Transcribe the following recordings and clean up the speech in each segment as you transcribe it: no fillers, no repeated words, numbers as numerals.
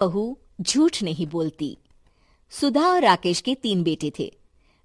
बहू झूठ नहीं बोलती। सुधा और राकेश के 3 बेटे थे।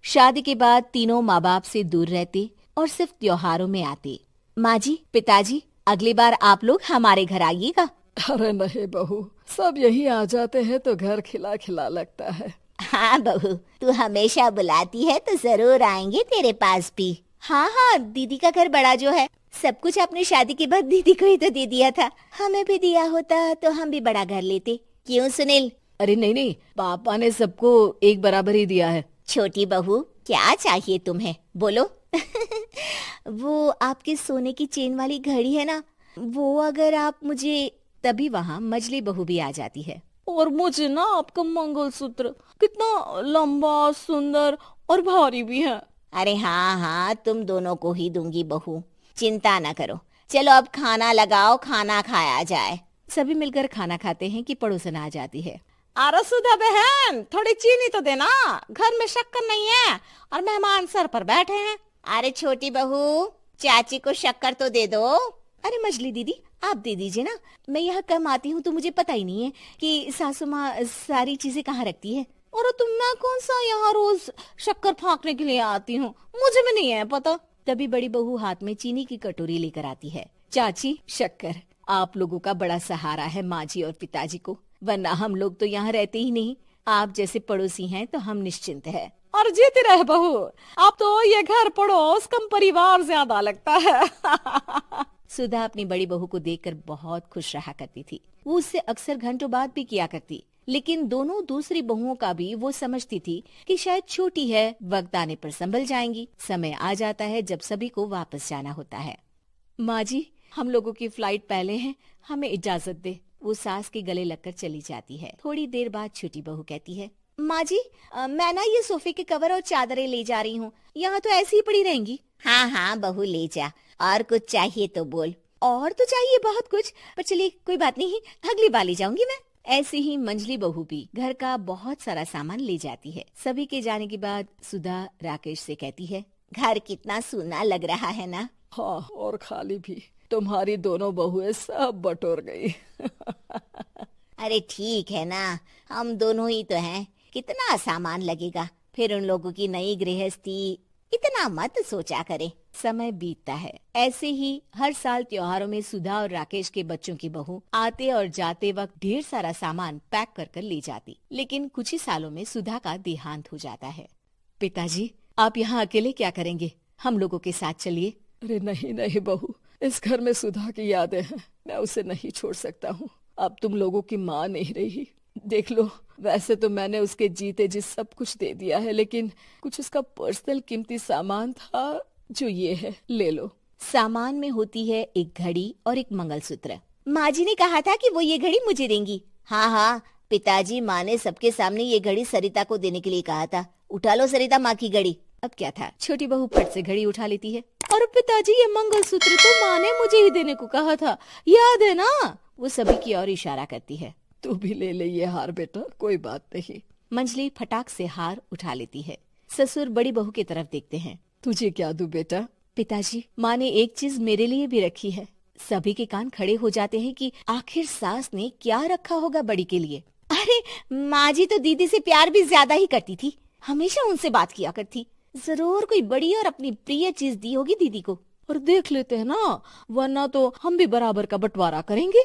शादी के बाद तीनों माँ बाप से दूर रहते और सिर्फ त्योहारों में आते। माँ जी, पिताजी, अगली बार आप लोग हमारे घर आइएगा। अरे नहीं बहू, सब यही आ जाते हैं तो घर खिला खिला लगता है। हाँ बहू, तू हमेशा बुलाती है तो जरूर आएंगे तेरे पास भी। हाँ हाँ, दीदी का घर बड़ा जो है, सब कुछ आपने शादी के बाद दीदी को ही तो दे दिया था। हमें भी दिया होता तो हम भी बड़ा घर लेते। क्यों सुनील? अरे नहीं नहीं, पापा ने सबको एक बराबर ही दिया है। छोटी बहू, क्या चाहिए तुम्हें, बोलो। वो आपके सोने की चेन वाली घड़ी है ना, वो अगर आप मुझे। तभी वहाँ मजली बहू भी आ जाती है। और मुझे ना आपका मंगलसूत्र कितना लंबा, सुंदर और भारी भी है। अरे हाँ हाँ, तुम दोनों को ही दूंगी बहू, चिंता न करो। चलो अब खाना लगाओ, खाना खाया जाए। सभी मिलकर खाना खाते हैं कि पड़ोसन आ जाती है। अरे सुधा बहन, थोड़ी चीनी तो देना, घर में शक्कर नहीं है और मेहमान सर पर बैठे हैं। अरे छोटी बहू, चाची को शक्कर तो दे दो। अरे मजली दीदी, आप दे दीजिए ना, मैं यहाँ कम आती हूँ तो मुझे पता ही नहीं है कि सासू माँ सारी चीजें कहाँ रखती है। और तुम, मैं कौन सा यहाँ रोज शक्कर फाँकने के लिए आती हूँ, मुझे भी नहीं है पता। तभी बड़ी बहू हाथ में चीनी की कटोरी लेकर आती है। चाची, शक्कर आप लोगों का बड़ा सहारा है माँ जी और पिताजी को, वरना हम लोग तो यहाँ रहते ही नहीं। आप जैसे पड़ोसी हैं तो हम निश्चिंत है। और जीती रहे बहू, अब तो ये घर पड़ोस कम परिवार ज्यादा लगता है। सुधा अपनी बड़ी बहू को देखकर बहुत खुश रहा करती थी। वो उससे अक्सर घंटों बात भी किया करती, लेकिन दोनों दूसरी बहुओं का भी वो समझती थी कि शायद छोटी है, वक्त आने पर संभल जाएंगी। समय आ जाता है जब सभी को वापस जाना होता है। माँ जी, हम लोगों की फ्लाइट पहले है, हमें इजाजत दे। वो सास के गले लगकर चली जाती है। थोड़ी देर बाद छोटी बहू कहती है, माँ जी, मैं ना ये सोफे के कवर और चादरें ले जा रही हूँ, यहाँ तो ऐसी ही पड़ी रहेंगी। हाँ हाँ बहू, ले जा, और कुछ चाहिए तो बोल। और तो चाहिए बहुत कुछ, पर चलिए कोई बात नहीं, अगली बार ले जाऊंगी मैं। ऐसे ही मंजली बहू भी घर का बहुत सारा सामान ले जाती है। सभी के जाने के बाद सुधा राकेश से कहती है, घर कितना सूना लग रहा है ना। हाँ, और खाली भी। तुम्हारी दोनों बहुएं सब बटोर गई। अरे ठीक है ना, हम दोनों ही तो हैं, कितना सामान लगेगा, फिर उन लोगों की नई गृहस्थी, इतना मत सोचा करे। समय बीतता है। ऐसे ही हर साल त्योहारों में सुधा और राकेश के बच्चों की बहू आते और जाते वक्त ढेर सारा सामान पैक कर कर ले जाती। लेकिन कुछ ही सालों में सुधा का देहांत हो जाता है। पिताजी, आप यहाँ अकेले क्या करेंगे? हम लोगों के साथ चलिए। अरे नहीं नहीं बहू, इस घर में सुधा की यादें हैं, मैं उसे नहीं छोड़ सकता हूँ। अब तुम लोगों की माँ नहीं रही। देख लो, वैसे तो मैंने उसके जीते जी सब कुछ दे दिया है, लेकिन कुछ उसका पर्सनल कीमती सामान था जो ये है, ले लो। सामान में होती है एक घड़ी और एक मंगलसूत्र। माँ जी ने कहा था कि वो ये घड़ी मुझे देंगी। हाँ हाँ, पिताजी, माँ ने सबके सामने ये घड़ी सरिता को देने के लिए कहा था। उठा लो सरिता माँ की घड़ी। अब क्या था, छोटी बहू फट से घड़ी उठा लेती है। और पिताजी, ये मंगलसूत्र तो माँ ने मुझे ही देने को कहा था, याद है ना? वो सभी की ओर इशारा करती है। तू भी ले ले ये हार बेटा, कोई बात नहीं। मंजली फटाक से हार उठा लेती है। ससुर बड़ी बहू की तरफ देखते हैं। तुझे क्या दूं बेटा? पिताजी, माँ ने एक चीज मेरे लिए भी रखी है। सभी के कान खड़े हो जाते हैं कि आखिर सास ने क्या रखा होगा बड़ी के लिए। अरे माँ जी तो दीदी से प्यार भी ज्यादा ही करती थी, हमेशा उनसे बात किया करती। जरूर कोई बड़ी और अपनी प्रिय चीज दी होगी दीदी को। और देख लेते हैं ना, वरना तो हम भी बराबर का बंटवारा करेंगे।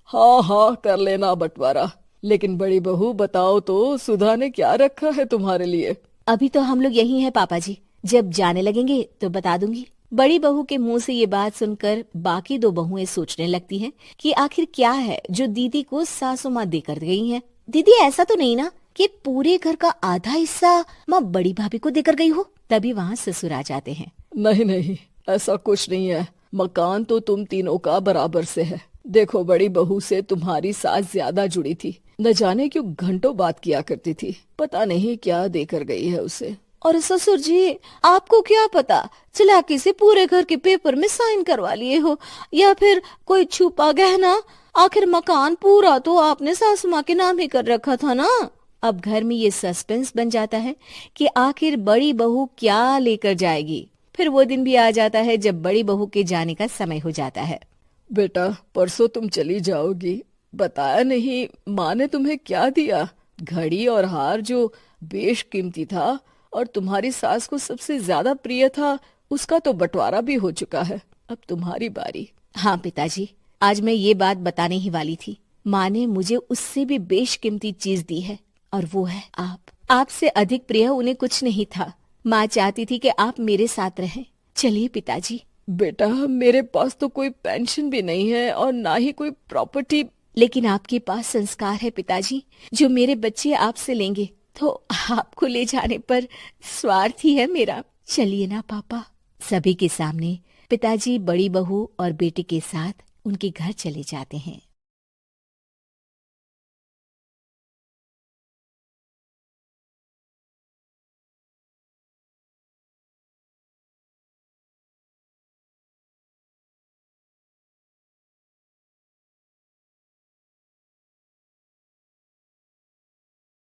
हाँ हाँ, कर लेना बंटवारा। लेकिन बड़ी बहू, बताओ तो, सुधा ने क्या रखा है तुम्हारे लिए? अभी तो हम लोग यही हैं पापा जी, जब जाने लगेंगे तो बता दूंगी। बड़ी बहू के मुंह से ये बात सुनकर बाकी 2 बहुएं सोचने लगती हैं कि आखिर क्या है जो दीदी को सासू माँ देकर गई हैं। दीदी, ऐसा तो नहीं ना कि पूरे घर का आधा हिस्सा माँ बड़ी भाभी को देकर गई हो? तभी वहाँ ससुर आ जाते हैं। नहीं नहीं, ऐसा कुछ नहीं है। मकान तो तुम तीनों का बराबर से है। देखो, बड़ी बहू से तुम्हारी सास ज्यादा जुड़ी थी, न जाने क्यों घंटों बात किया करती थी। पता नहीं क्या देकर गई है उसे। और ससुर जी, आपको क्या पता, चालाकी से पूरे घर के पेपर में साइन करवा लिए हो, या फिर कोई छुपा गहना। आखिर मकान पूरा तो आपने सासू माँ के नाम ही कर रखा था ना। अब घर में ये सस्पेंस बन जाता है कि आखिर बड़ी बहू क्या लेकर जाएगी। फिर वो दिन भी आ जाता है जब बड़ी बहू के जाने का समय हो जाता है। बेटा, परसों तुम चली जाओगी, बताया नहीं, माँ ने तुम्हें क्या दिया? घड़ी और हार जो बेशकीमती था और तुम्हारी सास को सबसे ज्यादा प्रिय था, उसका तो बंटवारा भी हो चुका है। अब तुम्हारी बारी। हाँ पिताजी, आज मैं ये बात बताने ही वाली थी। माँ ने मुझे उससे भी बेशकीमती चीज दी है और वो है आप। आपसे अधिक प्रिय उन्हें कुछ नहीं था। माँ चाहती थी कि आप मेरे साथ रहें। चलिए पिताजी। बेटा, मेरे पास तो कोई पेंशन भी नहीं है और ना ही कोई प्रॉपर्टी। लेकिन आपके पास संस्कार है पिताजी, जो मेरे बच्चे आपसे लेंगे, तो आपको ले जाने पर स्वार्थ ही है मेरा। चलिए ना पापा। सभी के सामने पिताजी बड़ी बहू और बेटे के साथ उनके घर चले जाते हैं।